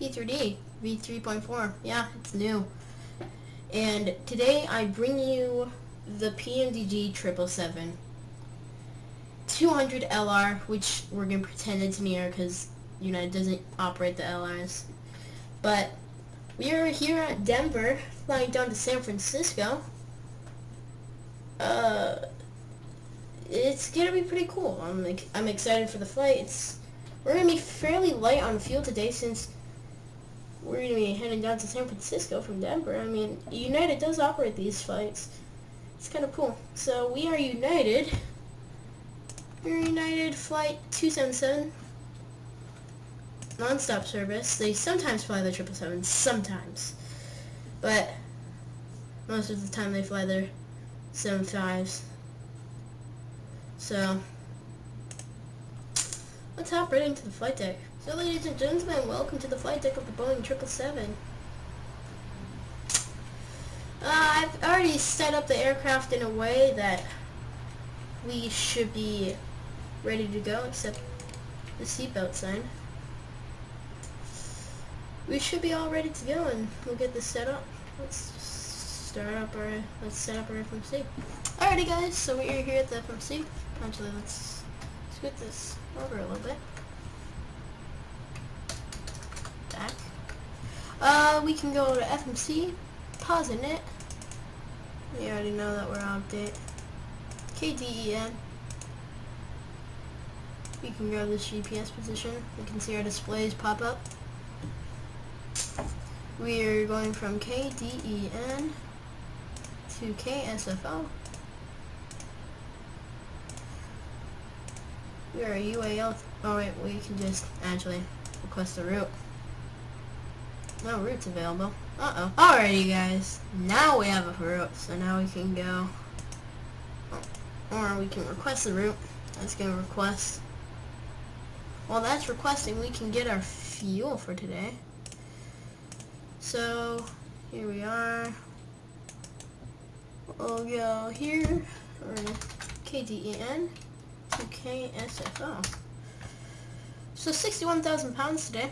P3D V3.4. Yeah, it's new. And today I bring you the PMDG 777 200 LR, which we're gonna pretend it's an ER because United doesn't operate the LRs. But we are here at Denver, flying down to San Francisco. It's gonna be pretty cool. I'm excited for the flight. We're gonna be fairly light on fuel today since we're gonna be heading down to San Francisco from Denver. I mean, United does operate these flights. It's kind of cool. So we are United. We're United Flight 277. Non-stop service. They sometimes fly the 777, sometimes. But most of the time they fly their 75s. So let's hop right into the flight deck. So ladies and gentlemen, welcome to the flight deck of the Boeing 777. I've already set up the aircraft in a way that we should be ready to go, except the seatbelt sign. We should be all ready to go, and we'll get this set up. Let's set up our FMC. Alrighty guys, so we are here at the FMC. Actually, let's scoot this over a little bit. Back. We can go to FMC, pause it. We already know that we're on update. KDEN. We can go to this GPS position. We can see our displays pop up. We are going from KDEN to KSFO. We are UAL. Oh wait, we can just actually request a route. No routes available. Uh-oh. Alrighty guys, now we have a route, so now we can go, or we can request the route. Let's go request. While that's requesting, we can get our fuel for today. So here we are. We'll go here, or KDEN to KSFO. So 61,000 pounds today.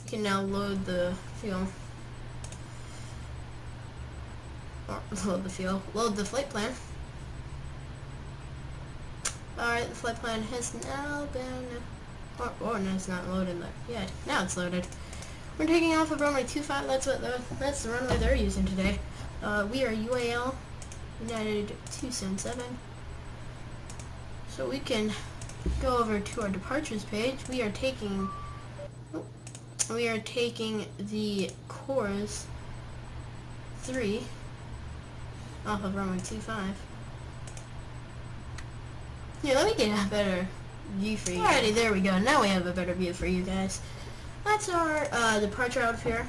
We can now load the fuel. Or load the flight plan. Alright, the flight plan has now been, no, it's not loaded yet. Now it's loaded. We're taking off of runway 25. That's the runway they're using today. We are UAL United 277. So we can go over to our departures page. We are taking the Course 3 off of runway 25. Here, let me get a better view for you. Alrighty, there we go. Now we have a better view for you guys. That's our departure out of here.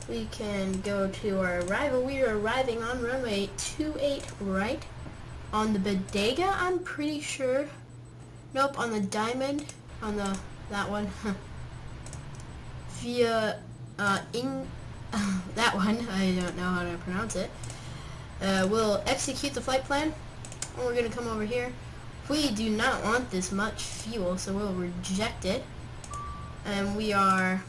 We can go to our arrival. We are arriving on runway 28 right. On the Bodega, I'm pretty sure. Nope, on the Diamond. On that one. Via, that one. I don't know how to pronounce it. We'll execute the flight plan. And we're going to come over here. We do not want this much fuel, so we'll reject it. And we are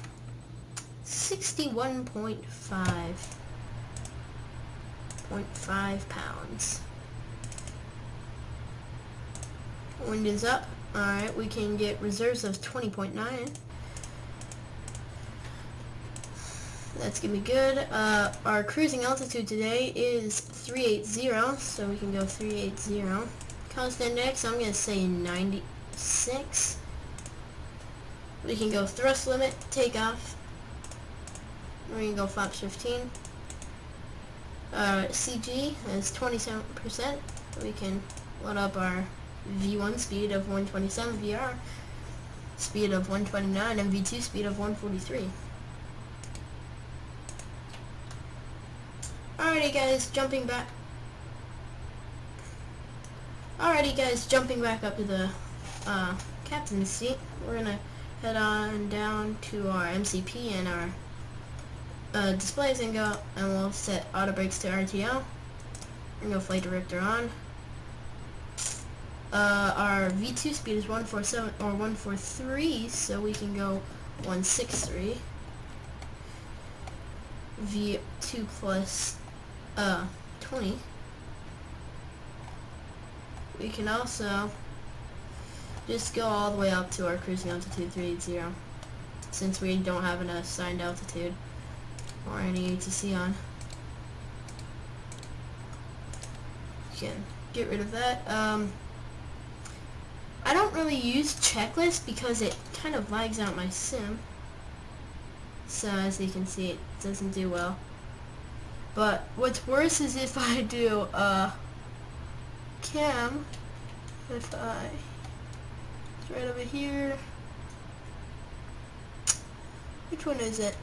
61.5 pounds. Wind is up. Alright, we can get reserves of 20.9. That's gonna be good. Our cruising altitude today is 380, so we can go 380. Cost index, I'm gonna say 96. We can go thrust limit, takeoff. We can go flaps 15. CG is 27%. We can load up our V1 speed of 127, VR speed of 129, and V2 speed of 143. Alrighty guys, jumping back up to the captain's seat. We're gonna head on down to our MCP and our displays and we'll set auto brakes to RTO. We're gonna go flight director on. our V2 speed is 147 or 143, so we can go 163. V2 plus 20. We can also just go all the way up to our cruising altitude 380, since we don't have an assigned altitude or any ATC on. You can get rid of that. I don't really use checklists because it kind of lags out my sim. So as you can see, it doesn't do well. But what's worse is if I do cam, if I, it's right over here. Which one is it?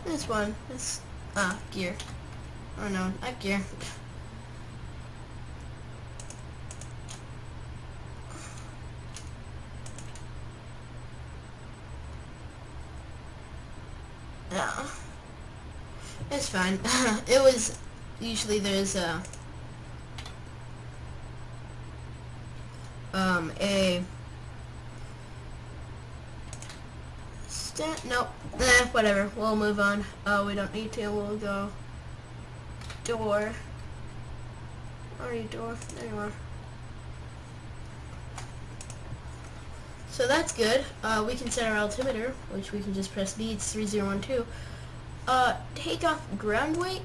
This one. This, gear. Oh no, not gear. No. It's fine. It was, usually there's a nope, whatever, we'll move on. We don't need to, we'll go door. Where are you, door? There you are. So that's good. We can set our altimeter, which we can just press B, it's 3012. Take off ground weight.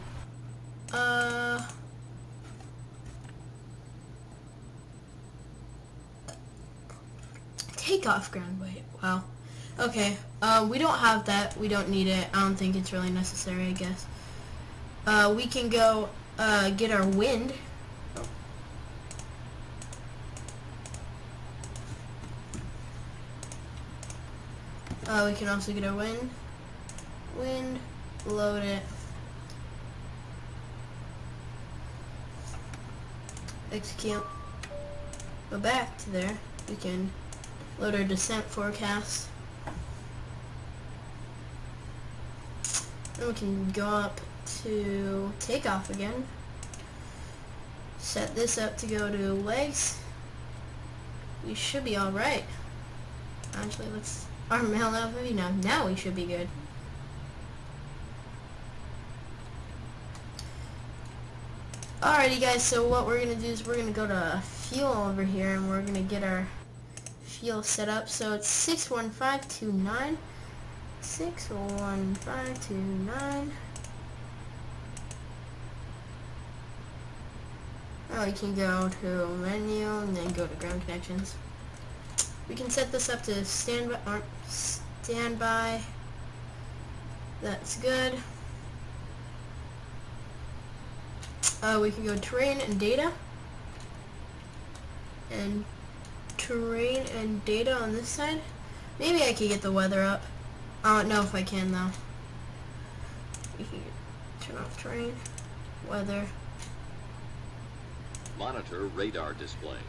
Take off ground weight, wow. Okay, we don't have that, we don't need it, I don't think it's really necessary, I guess. We can go, get our wind. We can also get our wind, load it, execute, go back to there, we can load our descent forecast, then we can go up to takeoff again, set this up to go to legs, we should be alright. Actually, let's our mail now we should be good. Alrighty guys, so what we're gonna do is we're gonna go to fuel over here and we're gonna get our fuel set up. So it's 61529. 61529. Now we can go to menu and then go to ground connections. We can set this up to standby. That's good. We can go terrain and data. And terrain and data on this side. Maybe I could get the weather up. I don't know if I can though. We can turn off terrain, weather. Monitor radar display.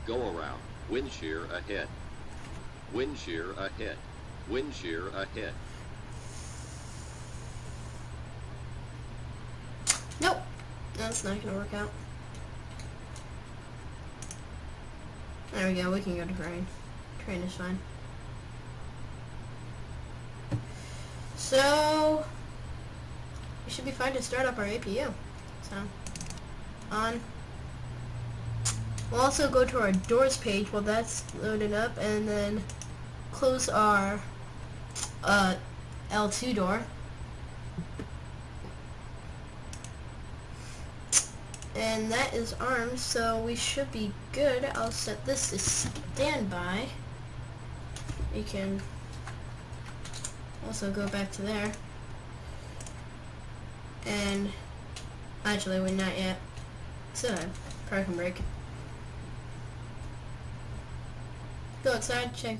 Go around. Wind shear ahead. Wind shear ahead. Wind shear ahead. Nope. That's not going to work out. There we go. We can go to terrain. Terrain is fine. So, we should be fine to start up our APU. So, on. We'll also go to our doors page while that's loaded up, and then close our L2 door. And that is armed, so we should be good. I'll set this to standby. You can also go back to there. And actually, we're not yet. So, parking brake. Go outside, check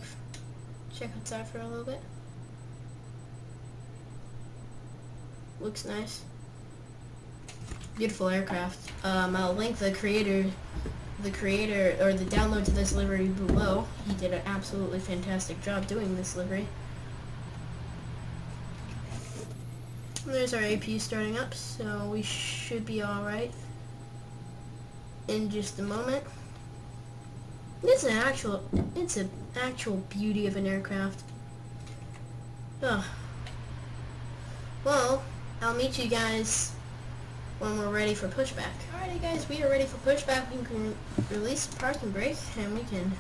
outside for a little bit. Looks nice. Beautiful aircraft. I'll link the creator or the download to this livery below. He did an absolutely fantastic job doing this livery. And there's our AP starting up, so we should be alright. in just a moment. It's an actual beauty of an aircraft. Ugh. Well, I'll meet you guys when we're ready for pushback. Alrighty guys, we are ready for pushback. We can release the parking brake and we can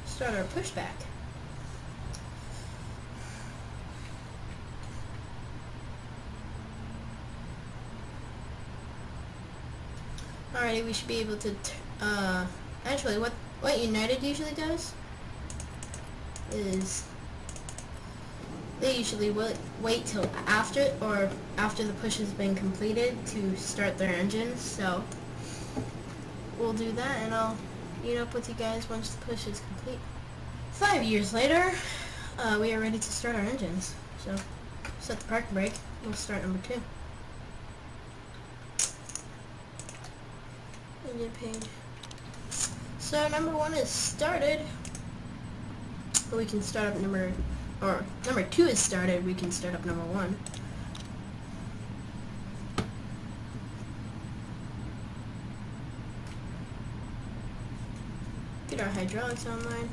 start our pushback. Alrighty, we should be able to, actually what United usually does is they usually wait till after the push has been completed to start their engines, so we'll do that and I'll meet up with you guys once the push is complete. 5 years later, we are ready to start our engines, so set the parking brake, we'll start number 2. Engine page. So number 1 is started. We can start up number 2 is started. We can start up number 1. Get our hydraulics online.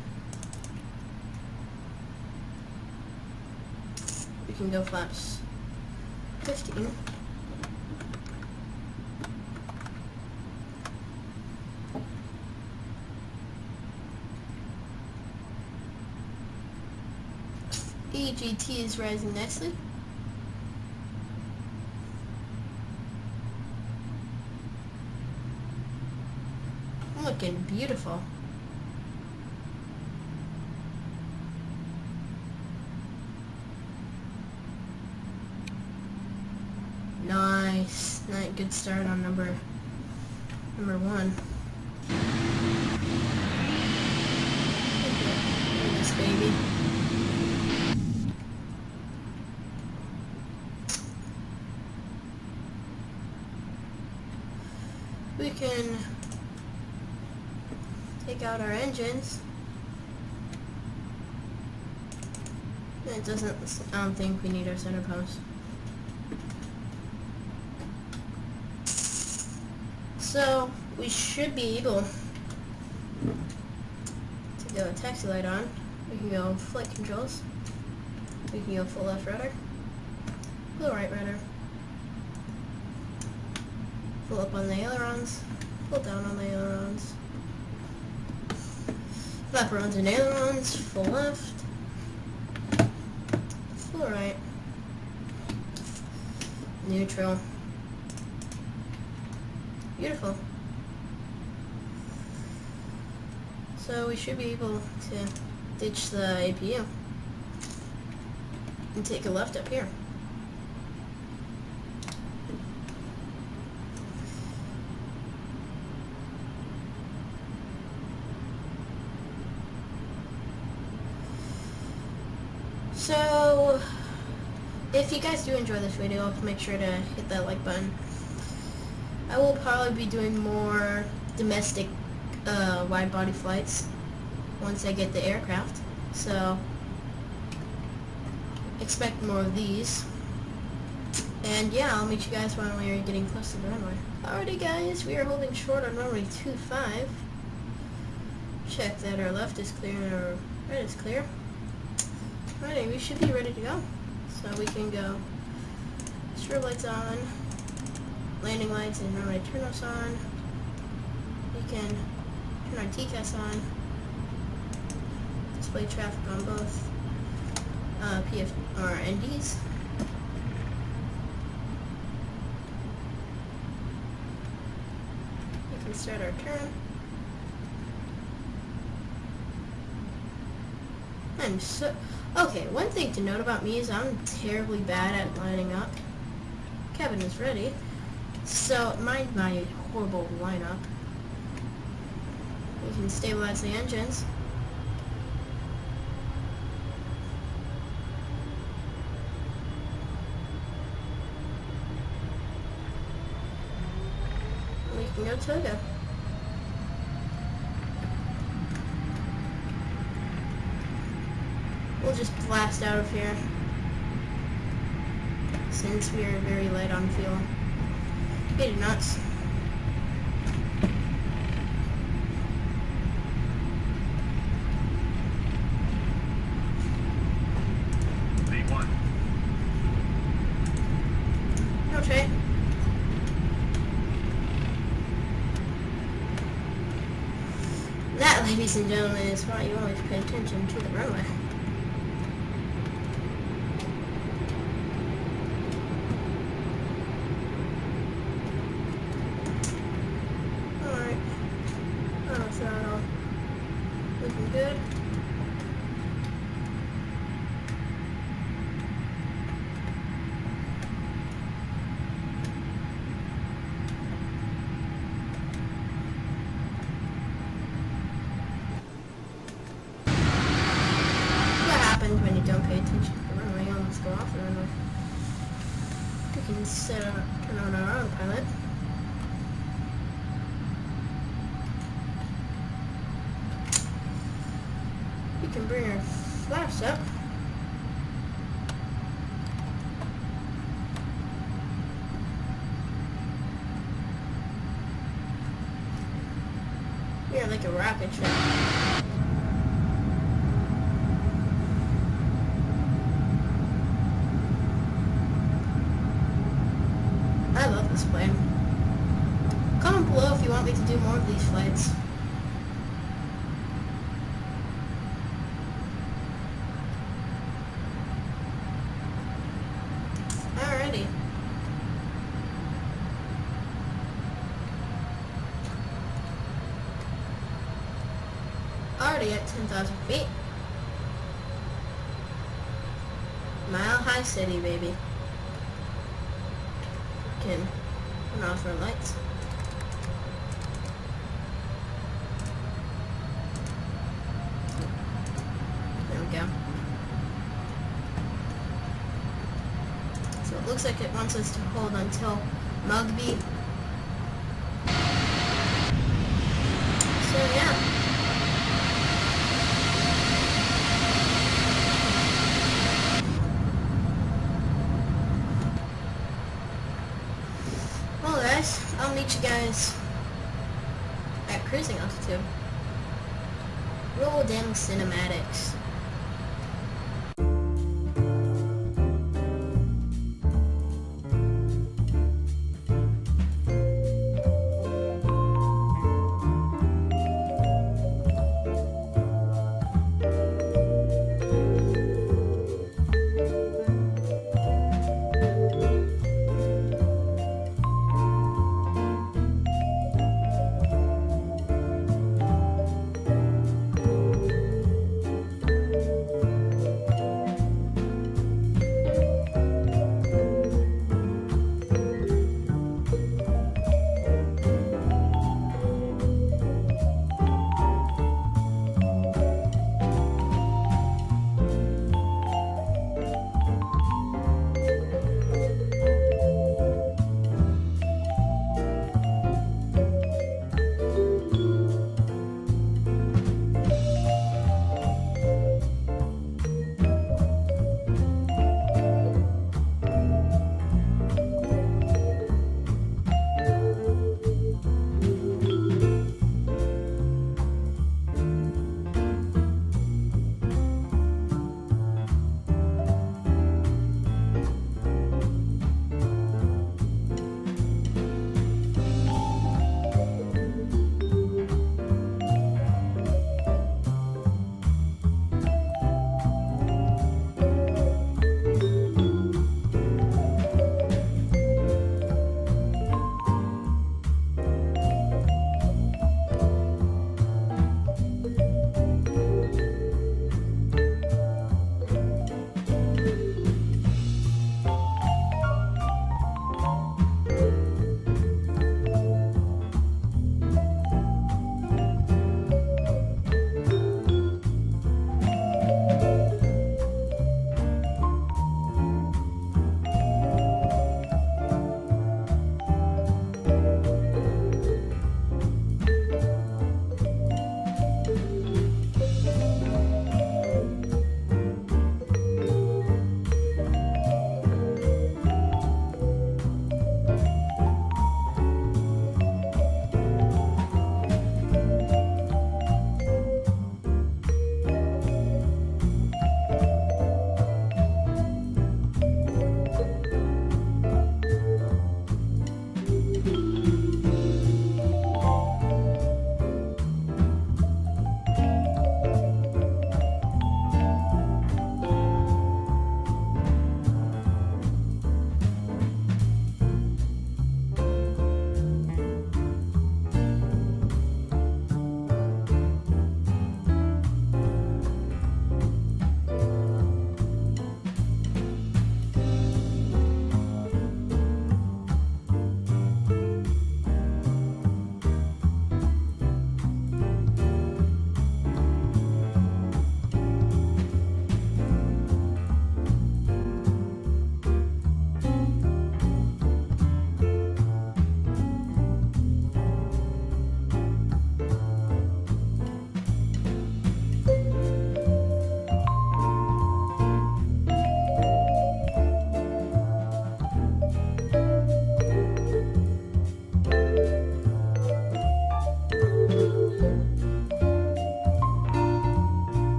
We can go flaps 15. EGT is rising nicely. Looking beautiful. Nice. Good start on number 1. Look at this baby. We can take out our engines. It doesn't, I don't think we need our center post. So we should be able to go taxi light on. We can go flight controls. We can go full left rudder, full right rudder. Full up on the ailerons, full down on the ailerons, flaperons and ailerons, full left, full right, neutral. Beautiful. So we should be able to ditch the APU and take a left up here. So, if you guys do enjoy this video, make sure to hit that like button. I will probably be doing more domestic wide body flights once I get the aircraft. So, expect more of these. And yeah, I'll meet you guys when we are getting close to the runway. Alrighty guys, we are holding short on runway 25. Check that our left is clear and our right is clear. Alrighty, we should be ready to go. So we can go strobe lights on, landing lights and runway turn-offs on. We can turn our TCAS on, display traffic on both NDs. We can start our turn. Okay, one thing to note about me is I'm terribly bad at lining up. Cabin is ready, so mind my horrible lineup. We can stabilize the engines. We can go Togo. We'll just blast out of here since we are very light on fuel. Get it nuts. right? That, ladies and gentlemen, is why you always pay attention to the runway. Alright. Oh, throttle. Looking good. When you don't pay attention to the runway, you almost go off the runway. We can turn on our autopilot. We can bring our flaps up. We are like a rocket ship. I love this plane. Comment below if you want me to do more of these flights. Alrighty. Already at 10,000 feet. Mile High City, baby. Can turn off our lights. There we go. So it looks like it wants us to hold until Mugby. So yeah. Well guys, I'll meet you guys at cruising altitude. Roll down cinematics.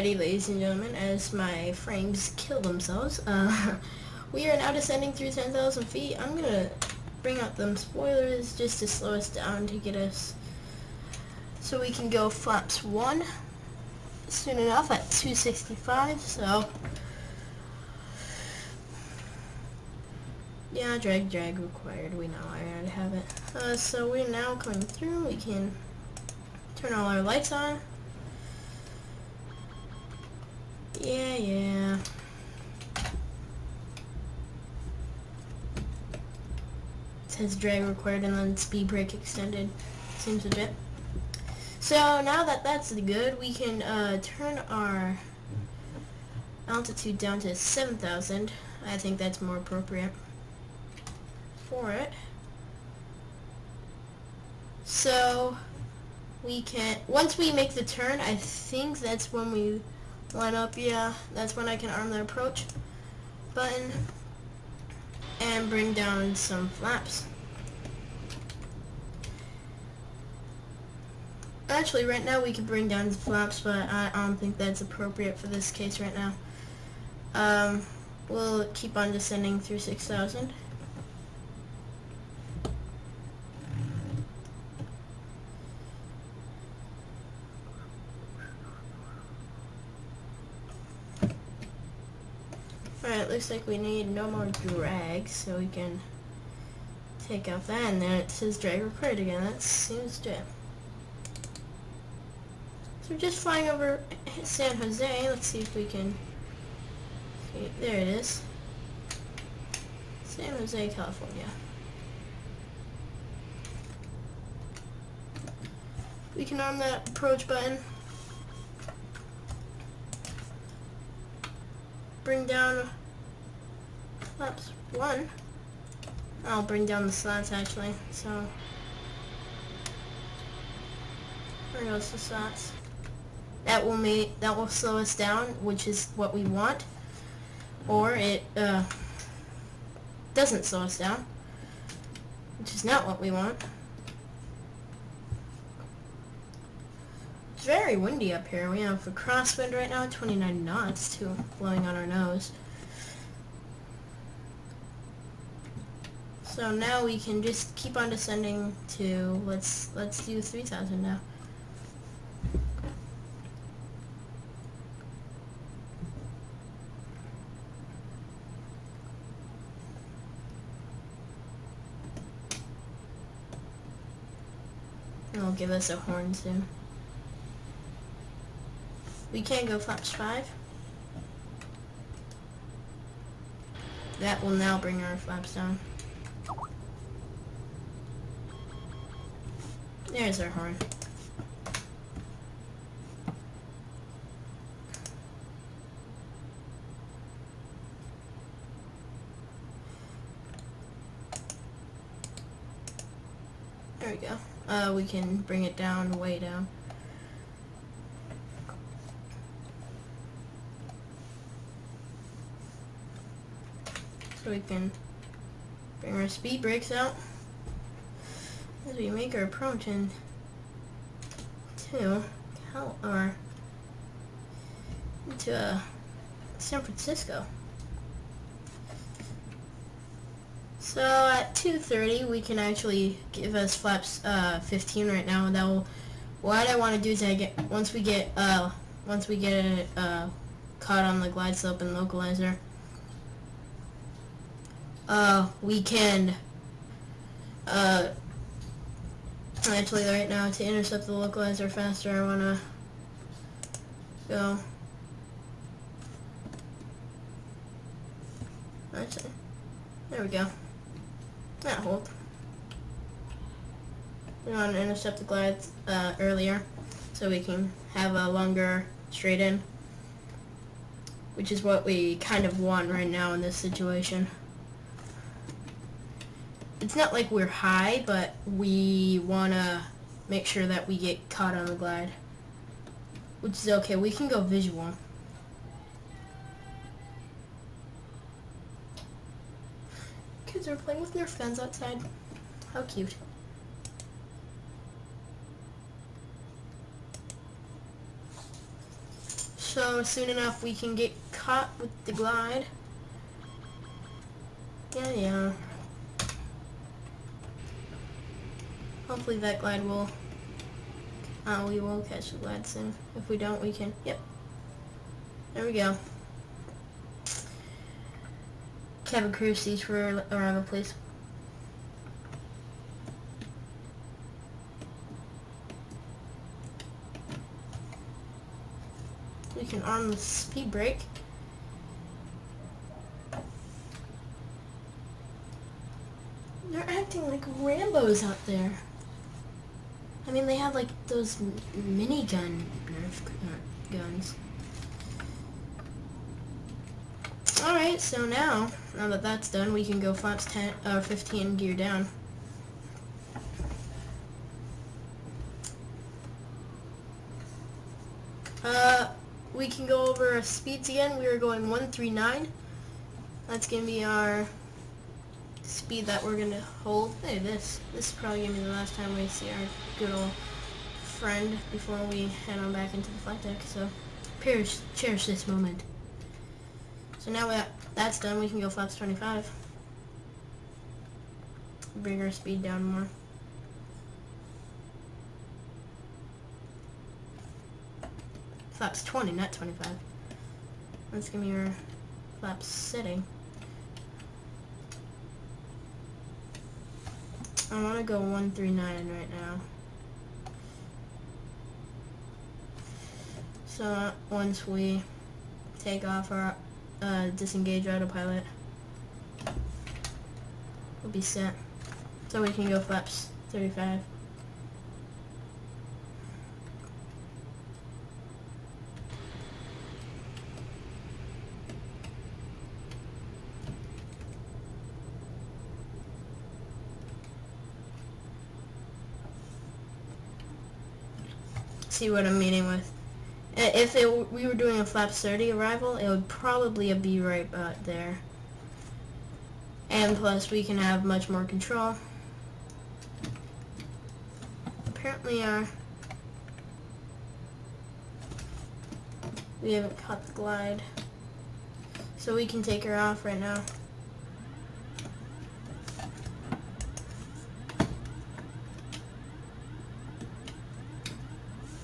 Alrighty, ladies and gentlemen, as my frames kill themselves, we are now descending through 10,000 feet. I'm gonna bring out them spoilers just to slow us down to get us so we can go flaps 1 soon enough at 265. So yeah, drag required. We know I already have it. So we're now coming through. We can turn all our lights on. Yeah. It says drag required and then speed brake extended. Seems a bit. So now that that's good, we can turn our altitude down to 7,000. I think that's more appropriate for it. So we can, once we make the turn, I think that's when we line up. Yeah, that's when I can arm the approach button and bring down some flaps. Actually, right now we can bring down the flaps, but I don't think that's appropriate for this case right now. We'll keep on descending through 6,000. Alright, looks like we need no more drag, so we can take out that, and then it says drag required again. That seems to... So we're just flying over San Jose. Let's see if we can... Okay, there it is. San Jose, California. We can arm that approach button. Bring down flaps 1. I'll bring down the slats actually. So there goes the slats. That will slow us down, which is what we want. Or it doesn't slow us down, which is not what we want. It's very windy up here. We have a crosswind right now, 29 knots too, blowing on our nose. So now we can just keep on descending to, let's do 3,000 now. It'll give us a horn soon. We can go flaps 5. That will now bring our flaps down. There's our horn. There we go. We can bring it down, way down. So we can bring our speed brakes out as we make our approach into San Francisco. So at 2:30 we can actually give us flaps 15 right now, and that will, what I want to do is once we get it caught on the glide slope and localizer, we can actually right now, to intercept the localizer faster, I want to go actually, there we go. That hold. We want to intercept the glide earlier so we can have a longer straight in, which is what we kind of want right now in this situation. It's not like we're high, but we want to make sure that we get caught on the glide, which is okay. We can go visual. Kids are playing with Nerf guns outside. How cute. So soon enough we can get caught with the glide. Yeah. Hopefully that glide will, we will catch the glide soon. If we don't, we can, yep. There we go. Cabin crew seats for arrival, please. We can arm the speed brake. They're acting like Rambos out there. I mean, they have like those minigun Nerf guns. Alright, so now that that's done, we can go flaps 15 gear down. We can go over our speeds again. We are going 139. That's going to be our speed that we're going to hold. Hey, this is probably going to be the last time we see our good old friend before we head on back into the flight deck. So, cherish this moment. So now that's done, we can go flaps 25. Bring our speed down more. Flaps 20, not 25. Let's give me your flaps setting. I want to go 139 right now. So once we take off our disengage autopilot, we'll be set. So we can go flaps 35. See what I'm meaning with. If we were doing a flaps 30 arrival, it would probably be right about there. And plus, we can have much more control. Apparently, we haven't caught the glide, so we can take her off right now.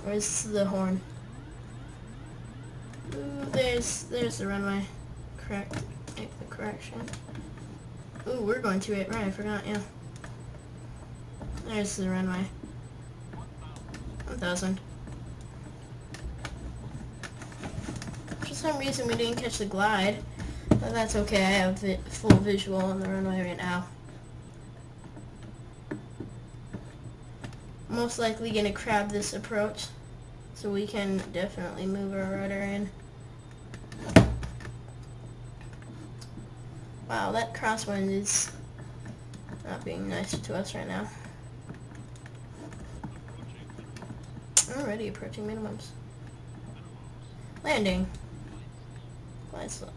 Where's the horn? Ooh, there's the runway. Correct. Make the correction. Ooh, we're going to it. Right, I forgot, yeah. There's the runway. 1,000. For some reason we didn't catch the glide, but that's okay. I have full visual on the runway right now. Most likely gonna crab this approach, so we can definitely move our rudder in. Wow, that crosswind is not being nice to us right now. Already approaching minimums. Landing. Glide slow.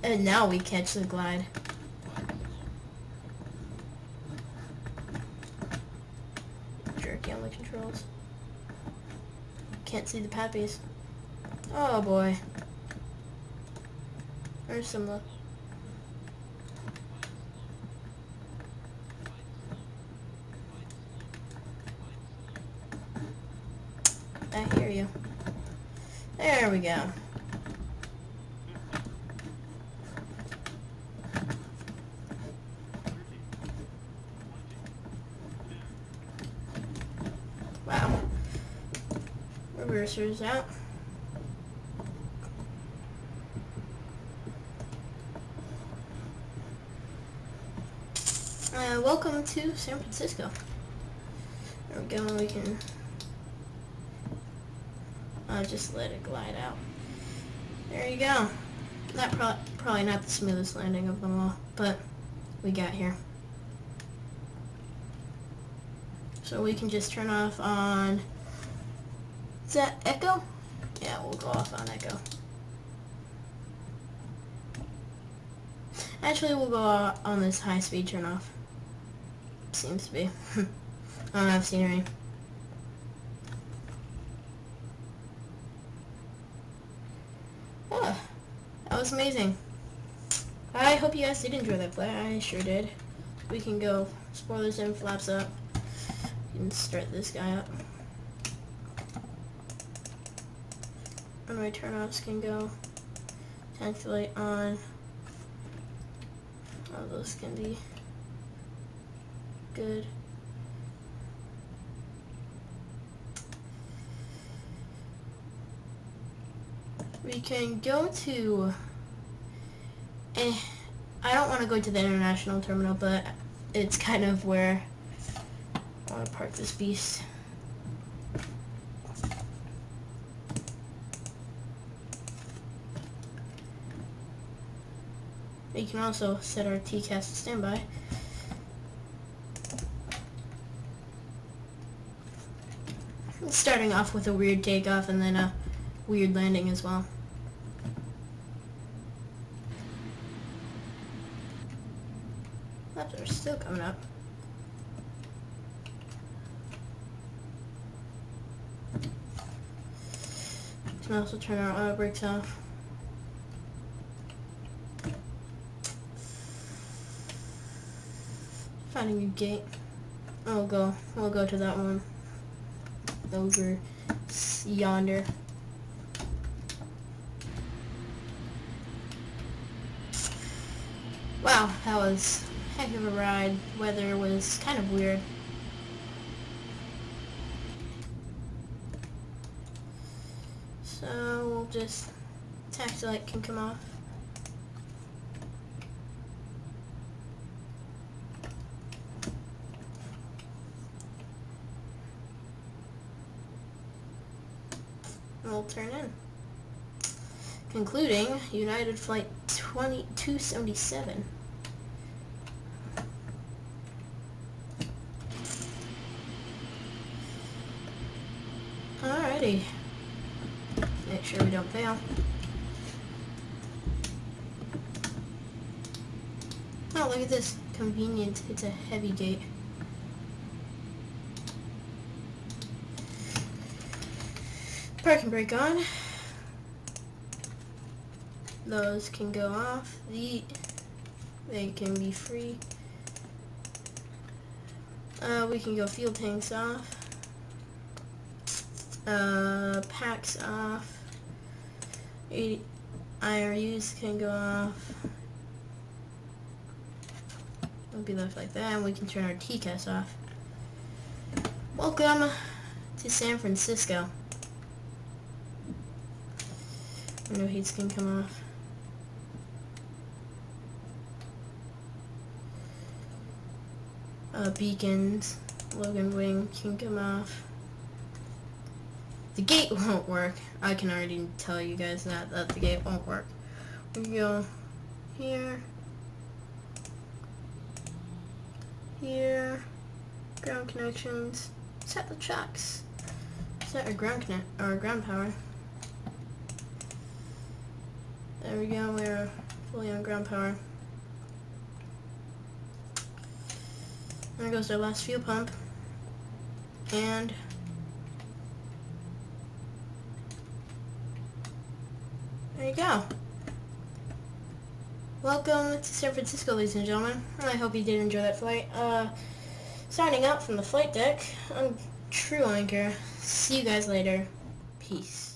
And now we catch the glide. Jerky on the controls. Can't see the pappies. Oh boy. There's some look. I hear you. There we go. Wow. Reverser's out. Welcome to San Francisco. There we go, we can just let it glide out. There you go. That probably not the smoothest landing of them all, but we got here. So we can just turn off on, is that echo? Yeah, we'll go off on echo. Actually, we'll go on this high speed turn off. Seems to be. I don't have scenery. That was amazing. I hope you guys did enjoy that play. I sure did. We can go spoilers and flaps up. We can start this guy up. Runway turnoffs can go. Potentially on. All those can be good. We can go to, I don't want to go to the international terminal, but it's kind of where I want to park this beast. We can also set our TCAS to standby. Starting off with a weird takeoff and then a weird landing as well. Flaps are still coming up. Can also turn our auto brakes off. Find a new gate. We'll go to that one. Over yonder. Wow, that was a heck of a ride. Weather was kind of weird. So we'll just, taxi light can come off. And we'll turn in. Concluding United Flight 277. Alrighty. Make sure we don't fail. Oh, look at this. Convenient. It's a heavy gate. Parking brake on. Those can go off. They can be free. We can go fuel tanks off. Packs off. IRUs can go off. It'll be left like that, and we can turn our TCAS off. Welcome to San Francisco. Window heats can come off. Beacons, Logan wing can come off. The gate won't work. I can already tell you guys that the gate won't work. We can go here, here, ground connections, set the checks, set our ground ground power. There we go, we're fully on ground power. There goes our last fuel pump. And there you go. Welcome to San Francisco, ladies and gentlemen. I hope you did enjoy that flight. Signing out from the flight deck, I'm True Anchor. See you guys later. Peace.